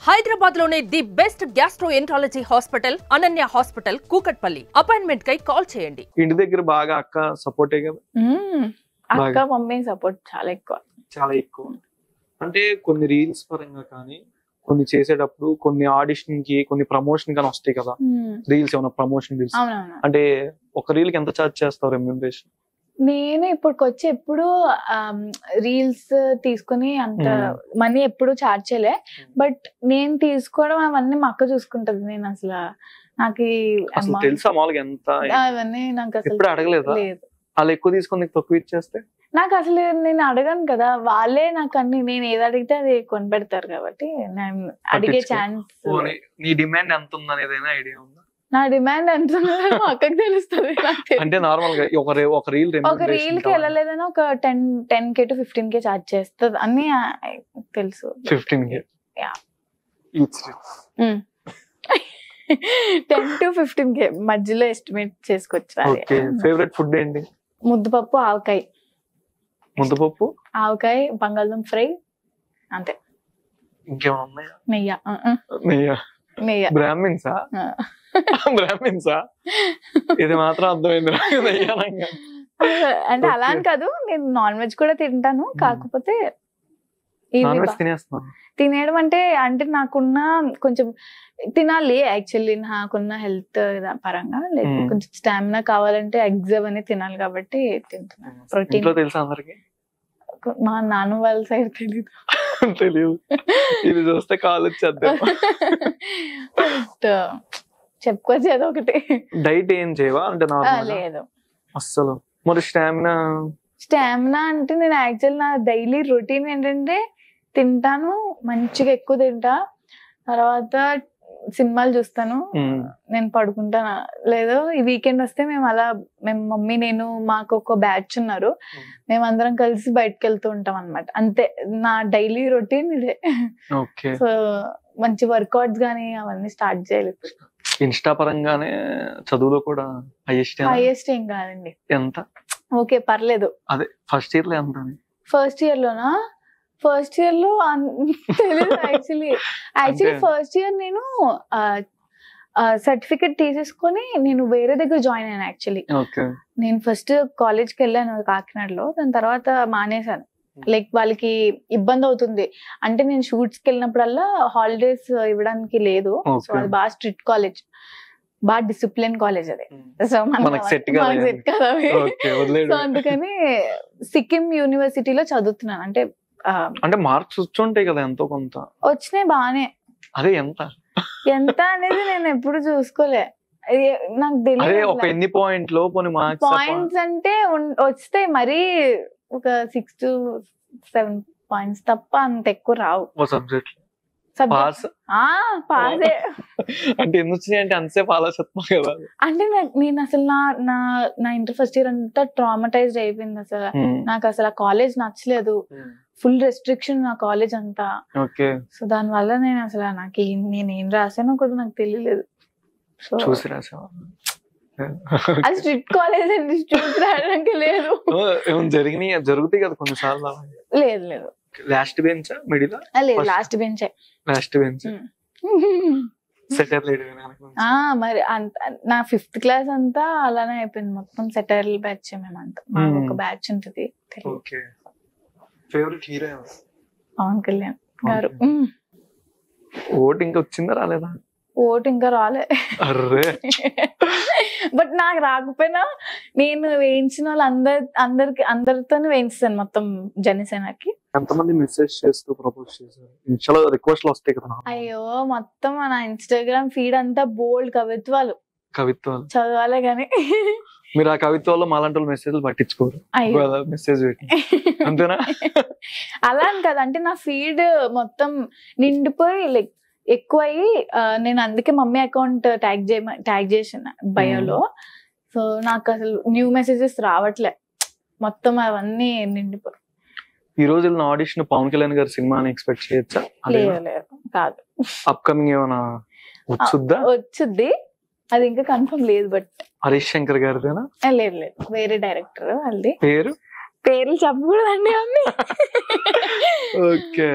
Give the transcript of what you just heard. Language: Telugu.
హైదరాబాద్ లోనే the best gastroenterology hospital Ananya hospital Kukatpally. Appointment కై కాల్ చేయండి. ఇంటి దగ్గర బాగా అక్క సపోర్టే కదా? అక్క మమ్మీ సపోర్ట్ చాలా ఎక్కువ. అంటే కొన్ని రీల్స్ పరంగా కానీ కొన్ని చేసేటప్పుడు కొన్ని ఆడిషన్ కి కొన్ని ప్రమోషన్ కానీ వస్తాయి కదా, రీల్స్ ఏమైనా ప్రమోషన్ రీల్స్ అంటే ఒక రీల్ కి ఎంత చార్జ్ చేస్తావు రెమ్యూనరేషన్? నేను ఇప్పటికొచ్చి ఎప్పుడు రీల్స్ తీసుకుని అంత మనీ ఎప్పుడు చార్జ్ చేయలే. బట్ నేను తీసుకోవడం అవన్నీ మా అక్క చూసుకుంటది. నేను అసలు నాకు తెలుసా మామూలుగా ఎంత అవన్నీ నాకు అసలు అడగలేదు. వాళ్ళు ఎక్కువ తీసుకుని తక్కువ ఇచ్చేస్తే నాకు అసలు నేను అడగను కదా, వాళ్ళే నాకు అన్ని నేను ఏది అడిగితే అది కొనిపెడతారు కాబట్టి నేను అడిగే ఛాన్స్. నీ డిమాండ్ ఎంత ఉందనేది ఐడియా ఉందా? నా డిమాండ్ ఎంత మా అక్కకి తెలుస్తుంది. అంటే నార్మల్ గా ఒక రీల్ కి వెళ్ళలేదని ఒక 10K to 15K చార్జ్ చేస్తుంది అని తెలుసు. 15K 10 to 15K మధ్యలో ఎస్టిమేట్ చేసుకొచ్చా. ఫేవరెట్ ఫుడ్ ఏంటి? ముద్దపప్పు, ఆవకాయ. ముద్దపప్పు, ఆవకాయ, బంగాళదుంప ఫ్రై, అంతే. ఇంకేమన్నా? నెయ్య. బ్రాహ్మిన్సా? ఇది మాత్రం అర్థమైంది. అంటే అలా అని కాదు, నేను నాన్ వెజ్ కూడా తింటాను. కాకపోతే తినేయడం అంటే నాకున్న కొంచెం తినాలి. యాక్చువల్లీ నాకున్న హెల్త్ పరంగా కొంచెం స్టామినా కావాలంటే ఎగ్స్ అవన్నీ తినాలి కాబట్టి తింటున్నాను. ప్రోటీన్ తెలుసా అందరికి? మా నాన్న వాళ్ళ సైడ్ తెలియదు. ఇది చూస్తే కాల్ వచ్చేద్దాం. చెప్పుకోవచ్చు ఏదో ఒకటి. డైట్ ఏం చేయవా? అంటే లేదు అస్సలు. మరి స్టామినా అంటే నేను యాక్చువల్ నా డైలీ రొటీన్ ఏంటంటే తింటాను, మంచిగా ఎక్కువ తింటా, తర్వాత సినిమాలు చూస్తాను, నేను పడుకుంటాను. లేదు ఈ వీకెండ్ వస్తే మేము మమ్మీ నేను మాకు ఒక బ్యాచ్ ఉన్నారు, మేమందరం కలిసి బయటకు వెళ్తూ ఉంటాం అన్నమాట. అంతే నా డైలీ రొటీన్ ఇదే. సో మంచి వర్కౌట్స్ గానీ అవన్నీ స్టార్ట్ చేయలేదు. ఇన్స్టా పరంగానే చదువులో కూడా హైయెస్ట్ ఏం కాదండి. ఎంత? ఓకే పర్లేదు. అదే ఫస్ట్ ఇయర్ లో ఎంత? ఫస్ట్ ఇయర్ లోనా? ఫస్ట్ ఇయర్ లో తెలియదు యాక్చువల్లీ ఫస్ట్ ఇయర్ నేను సర్టిఫికెట్ తీసేసుకొని నేను వేరే దగ్గర జాయిన్ అయ్యాను. యాక్చువల్లీ నేను ఫస్ట్ కాలేజ్కి వెళ్ళాను కాకినాడలో, దాని తర్వాత మానేశాను. లైక్ వాళ్ళకి ఇబ్బంది అవుతుంది అంటే నేను షూట్స్ కి వెళ్ళినప్పుడల్లా హాలిడేస్ ఇవ్వడానికి లేదు. సో అది బాగా స్ట్రిక్ట్ కాలేజ్, బాగా డిసిప్లిన్ కాలేజ్ అది. సో మనకి సెట్ కదా. సో అందుకని సిక్కిం యూనివర్సిటీలో చదువుతున్నాను. అంటే మార్క్స్ వచ్చుంటాయి కదా ఎంతో కొంత? వచ్చినాయి బానే. అదే ఎంత అనేది నేను ఎప్పుడు చూసుకోలే, నాకు తెలియదు. ఎన్ని పాయింట్స్ అంటే వస్తాయి మరీ ఒక 6 to 7 పాయింట్స్ తప్ప అంత ఎక్కువ రావు. అంటే నేను అసలు నా ఇంటర్ ఫస్ట్ ఇయర్ అంతా ట్రామటైజ్డ్ అయిపోయింది. అసలు నాకు అసలు ఆ కాలేజ్ నచ్చలేదు, ఫుల్ రెస్ట్రిక్షన్ నా కాలేజ్ అంతా. సో దాని వల్ల నేను అసలు నేను ఏం రాసానో కూడా నాకు తెలియలేదు. సో అది స్ట్రిక్ట్ కాలేజ్ అండి, చూసి రాయడానికి లేదు. జరుగుతాయి కదా కొన్నిసార్లు. లేదు లాస్ట్ బెంచ్ మిడిల్? లేదు లాస్ట్ బెంచ్. మరి నా 5th క్లాస్ అంతా అలానే అయిపోయింది, మొత్తం సెటైర్ల బ్యాచ్. మేమంతా మాకు ఒక బ్యాచ్ ఉంటుంది. పవన్ కళ్యాణ్ గారు. ఓటు ఇంకా వచ్చిందా రాలేదా? ఓటు ఇంకా రాలే. బట్ నాకు రాకపోయినా నేను వేయించిన వాళ్ళు అందరితో వేయిస్తాను మొత్తం జనసేనకి. ఎంతమంది మెసేజ్ చేస్తూ ప్రపోజ్ చేశారు? ఇన్స్టాలో రిక్వెస్ట్లు వస్తాయి కదా. అయ్యో మొత్తం నా ఇన్స్టాగ్రామ్ ఫీడ్ అంతా బోల్డ్ కవిత్వాలు చదవాలే గానీ మీరు ఆ కవిత్వాల్లో మాలాంటి మెసేజ్లు పట్టించుకోరు. మెసేజ్ అంతేనా? అలా అని కదా, అంటే నా ఫీడ్ మొత్తం నిండిపోయి లైక్ ఎక్కువ అయ్యి నేను అందుకే మమ్మీ అకౌంట్ ట్యాగ్ చేసిన బయోలో. సో నాకు అసలు న్యూ మెసేజెస్ రావట్లే, మొత్తం అవన్నీ నిండిపోయి. ఈ రోజు ఆడిషన్ పవన్ కళ్యాణ్ గారి సినిమా ఎక్స్పెక్ట్ చేయొచ్చా? లేదు కాదు. అప్కమింగ్ ఏమైనా వచ్చుద్ది, అది ఇంకా కన్ఫర్మ్ లేదు. బట్ హరీష్ శంకర్ గారిదేనా? లేదు వేరే డైరెక్టర్. వాళ్ళది పేర్లు చెప్పకూడదండి అన్ని. ఓకే.